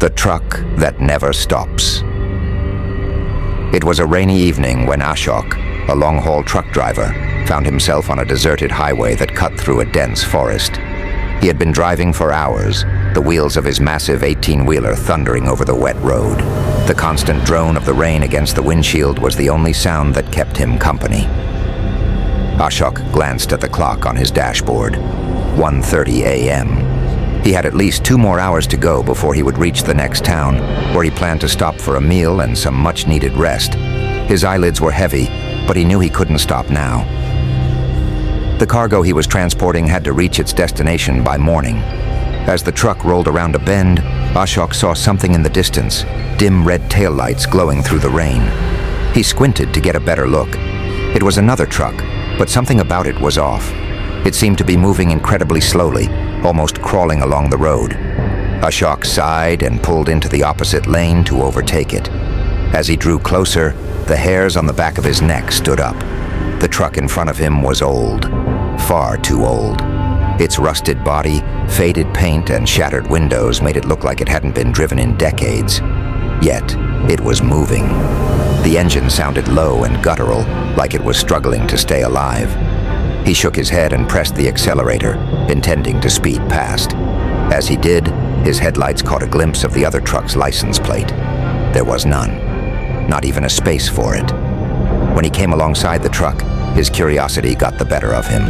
The truck that never stops. It was a rainy evening when Ashok, a long-haul truck driver, found himself on a deserted highway that cut through a dense forest. He had been driving for hours, the wheels of his massive 18-wheeler thundering over the wet road. The constant drone of the rain against the windshield was the only sound that kept him company. Ashok glanced at the clock on his dashboard. 1:30 a.m. He had at least 2 more hours to go before he would reach the next town, where he planned to stop for a meal and some much-needed rest. His eyelids were heavy, but he knew he couldn't stop now. The cargo he was transporting had to reach its destination by morning. As the truck rolled around a bend, Ashok saw something in the distance, dim red taillights glowing through the rain. He squinted to get a better look. It was another truck, but something about it was off. It seemed to be moving incredibly slowly, almost crawling along the road. Ashok sighed and pulled into the opposite lane to overtake it. As he drew closer, the hairs on the back of his neck stood up. The truck in front of him was old, far too old. Its rusted body, faded paint, and shattered windows made it look like it hadn't been driven in decades. Yet, it was moving. The engine sounded low and guttural, like it was struggling to stay alive. He shook his head and pressed the accelerator, intending to speed past. As he did, his headlights caught a glimpse of the other truck's license plate. There was none, not even a space for it. When he came alongside the truck, his curiosity got the better of him,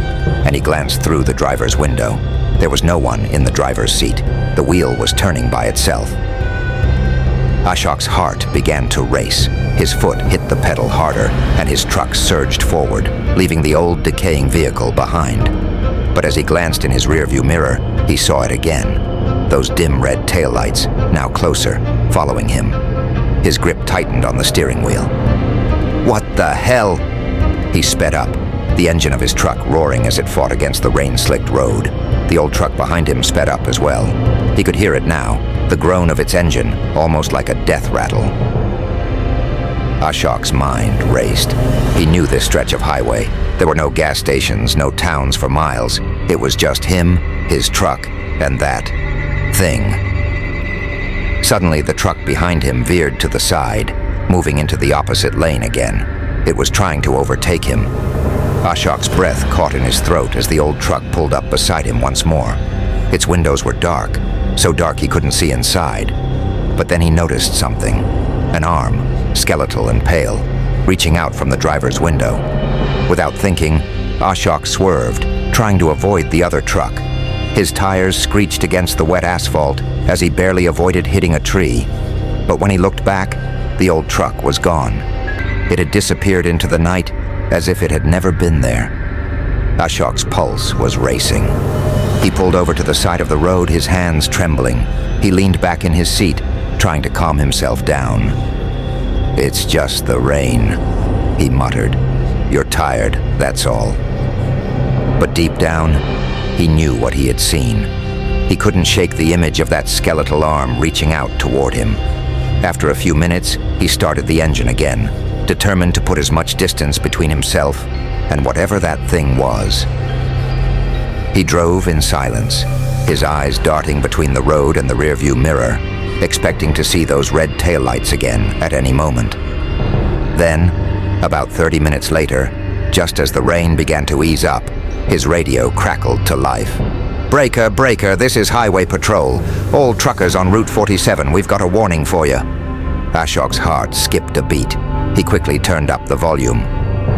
and he glanced through the driver's window. There was no one in the driver's seat. The wheel was turning by itself. Ashok's heart began to race. His foot hit the pedal harder, and his truck surged forward, leaving the old, decaying vehicle behind. But as he glanced in his rearview mirror, he saw it again. Those dim red taillights, now closer, following him. His grip tightened on the steering wheel. What the hell? He sped up, the engine of his truck roaring as it fought against the rain-slicked road. The old truck behind him sped up as well. He could hear it now, the groan of its engine, almost like a death rattle. Ashok's mind raced. He knew this stretch of highway. There were no gas stations, no towns for miles. It was just him, his truck, and that thing. Suddenly, the truck behind him veered to the side, moving into the opposite lane again. It was trying to overtake him. Ashok's breath caught in his throat as the old truck pulled up beside him once more. Its windows were dark, so dark he couldn't see inside. But then he noticed something. An arm, skeletal and pale, reaching out from the driver's window. Without thinking, Ashok swerved, trying to avoid the other truck. His tires screeched against the wet asphalt as he barely avoided hitting a tree. But when he looked back, the old truck was gone. It had disappeared into the night as if it had never been there. Ashok's pulse was racing. He pulled over to the side of the road, his hands trembling. He leaned back in his seat, trying to calm himself down. "It's just the rain," he muttered. "You're tired, that's all." But deep down, he knew what he had seen. He couldn't shake the image of that skeletal arm reaching out toward him. After a few minutes, he started the engine again, determined to put as much distance between himself and whatever that thing was. He drove in silence, his eyes darting between the road and the rearview mirror, expecting to see those red taillights again at any moment. Then, about 30 minutes later, just as the rain began to ease up, his radio crackled to life. "Breaker, breaker, this is Highway Patrol. All truckers on Route 47, we've got a warning for you." Ashok's heart skipped a beat. He quickly turned up the volume.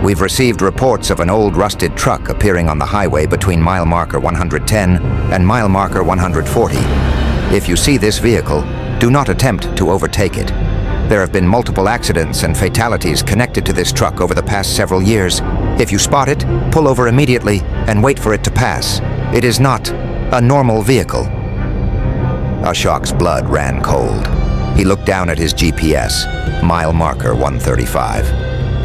"We've received reports of an old rusted truck appearing on the highway between mile marker 110 and mile marker 140. If you see this vehicle, do not attempt to overtake it. There have been multiple accidents and fatalities connected to this truck over the past several years. If you spot it, pull over immediately and wait for it to pass. It is not a normal vehicle." Ashok's blood ran cold. He looked down at his GPS, mile marker 135.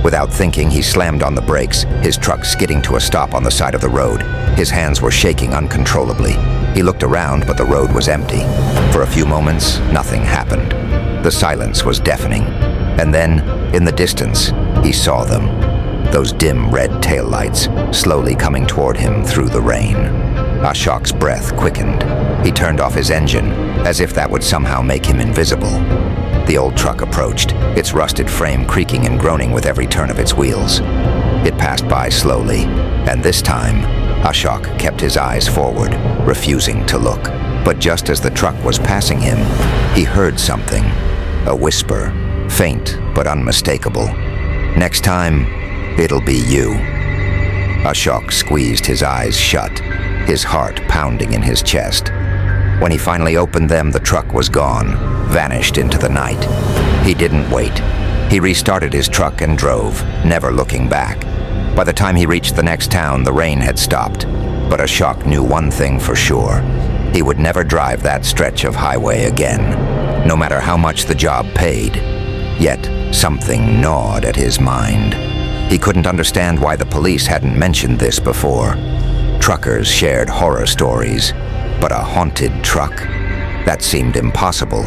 Without thinking, he slammed on the brakes, his truck skidding to a stop on the side of the road. His hands were shaking uncontrollably. He looked around, but the road was empty. For a few moments, nothing happened. The silence was deafening. And then, in the distance, he saw them. Those dim red taillights, slowly coming toward him through the rain. Ashok's breath quickened. He turned off his engine, as if that would somehow make him invisible. The old truck approached, its rusted frame creaking and groaning with every turn of its wheels. It passed by slowly, and this time, Ashok kept his eyes forward, refusing to look. But just as the truck was passing him, he heard something, a whisper, faint but unmistakable. "Next time, it'll be you." Ashok squeezed his eyes shut, his heart pounding in his chest. When he finally opened them, the truck was gone, vanished into the night. He didn't wait. He restarted his truck and drove, never looking back. By the time he reached the next town, the rain had stopped. But Ashok knew one thing for sure. He would never drive that stretch of highway again, no matter how much the job paid. Yet, something gnawed at his mind. He couldn't understand why the police hadn't mentioned this before. Truckers shared horror stories, but a haunted truck? That seemed impossible,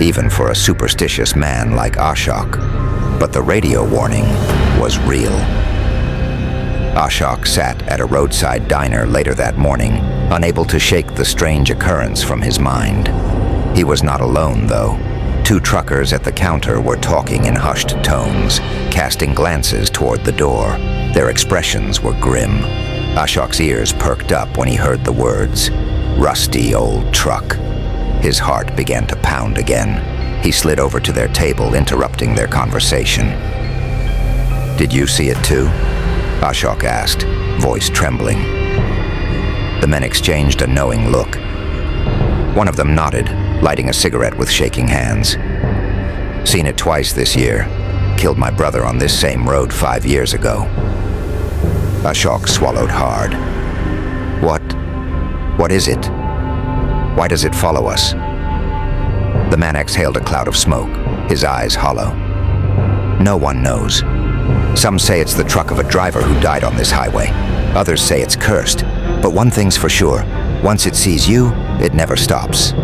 even for a superstitious man like Ashok. But the radio warning was real. Ashok sat at a roadside diner later that morning, unable to shake the strange occurrence from his mind. He was not alone, though. Two truckers at the counter were talking in hushed tones, casting glances toward the door. Their expressions were grim. Ashok's ears perked up when he heard the words, "Rusty old truck." His heart began to pound again. He slid over to their table, interrupting their conversation. "Did you see it too?" Ashok asked, voice trembling. The men exchanged a knowing look. One of them nodded, lighting a cigarette with shaking hands. "Seen it twice this year. Killed my brother on this same road 5 years ago." Ashok swallowed hard. What is it? Why does it follow us?" The man exhaled a cloud of smoke, his eyes hollow. "No one knows. Some say it's the truck of a driver who died on this highway. Others say it's cursed. But one thing's for sure, once it sees you, it never stops."